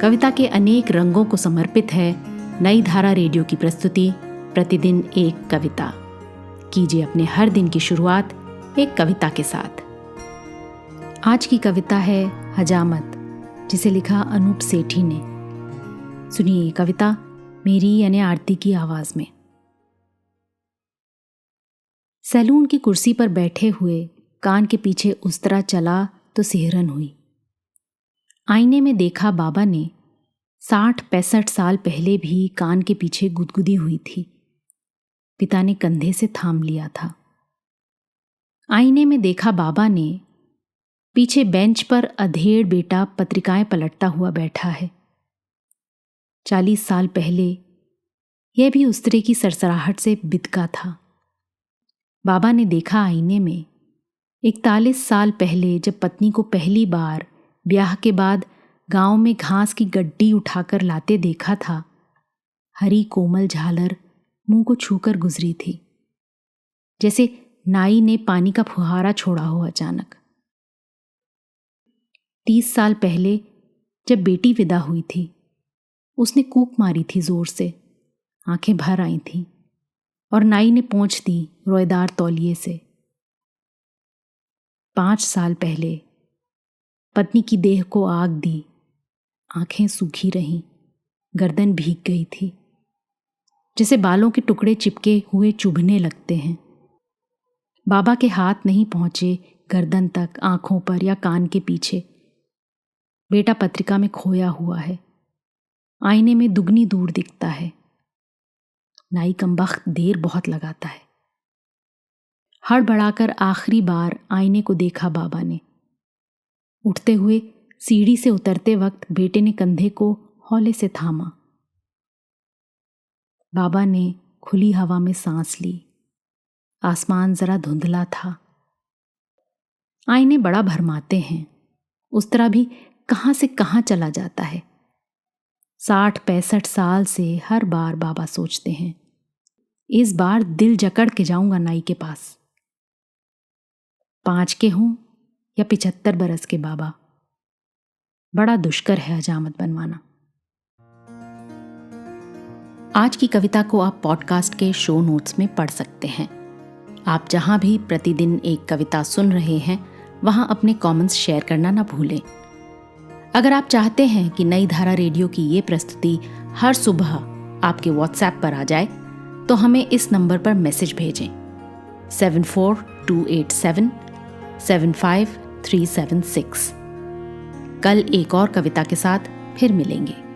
कविता के अनेक रंगों को समर्पित है नई धारा रेडियो की प्रस्तुति प्रतिदिन एक कविता। कीजिए अपने हर दिन की शुरुआत एक कविता के साथ। आज की कविता है हजामत, जिसे लिखा अनूप सेठी ने। सुनिए ये कविता मेरी यानी आरती की आवाज में। सैलून की कुर्सी पर बैठे हुए कान के पीछे उस तरह चला तो सिहरन हुई। आईने में देखा बाबा ने 60-65 साल पहले भी कान के पीछे गुदगुदी हुई थी। पिता ने कंधे से थाम लिया था। आईने में देखा बाबा ने पीछे बेंच पर अधेड़ बेटा पत्रिकाएं पलटता हुआ बैठा है। 40 साल पहले यह भी उस तरह की सरसराहट से बिदका था। बाबा ने देखा आईने में 41 साल पहले जब पत्नी को पहली बार ब्याह के बाद गांव में घास की गड्डी उठाकर लाते देखा था। हरी कोमल झालर मुंह को छूकर गुजरी थी, जैसे नाई ने पानी का फुहारा छोड़ा हो अचानक। 30 साल पहले जब बेटी विदा हुई थी, उसने कूक मारी थी जोर से, आंखें भर आई थीं और नाई ने पोंछ दी रोएदार तौलिए से। 5 साल पहले पत्नी की देह को आग दी, आंखें सूखी रहीं, गर्दन भीग गई थी, जैसे बालों के टुकड़े चिपके हुए चुभने लगते हैं। बाबा के हाथ नहीं पहुंचे गर्दन तक, आंखों पर या कान के पीछे। बेटा पत्रिका में खोया हुआ है, आईने में दुगनी दूर दिखता है। नाई कमबख्त देर बहुत लगाता है। हड़बड़ाकर आखिरी बार आईने को देखा बाबा ने। उठते हुए सीढ़ी से उतरते वक्त बेटे ने कंधे को हौले से थामा। बाबा ने खुली हवा में सांस ली। आसमान जरा धुंधला था। आईने बड़ा भरमाते हैं, उस तरह भी कहां से कहां चला जाता है। 60-65 साल से हर बार बाबा सोचते हैं, इस बार दिल जकड़ के जाऊंगा नाई के पास। 5 के हों या 75 बरस के बाबा, बड़ा दुष्कर है हजामत बनवाना। आज की कविता को आप पॉडकास्ट के शो नोट्स में पढ़ सकते हैं। आप जहां भी प्रतिदिन एक कविता सुन रहे हैं, वहां अपने कमेंट्स शेयर करना ना भूलें। अगर आप चाहते हैं कि नई धारा रेडियो की ये प्रस्तुति हर सुबह आपके व्हाट्सएप पर आ जाए, तो हमें इस नंबर पर मैसेज भेजें 7428775376। कल एक और कविता के साथ फिर मिलेंगे।